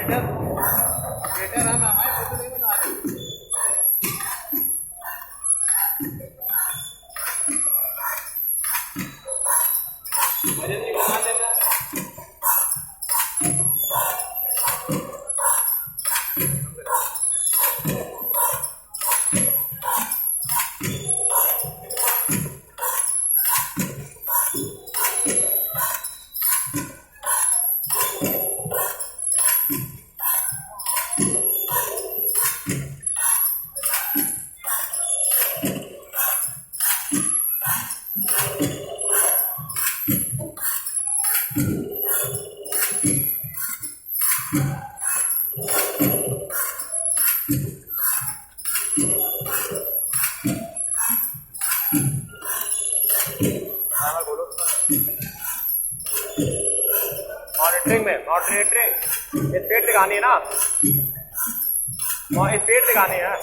Waiter आना है, photo नहीं बना रहे। वजन नहीं बना देना। मॉनिटरिंग में मॉनिटरिंग स्पीड दिखानी है ना, स्पीड दिखानी है।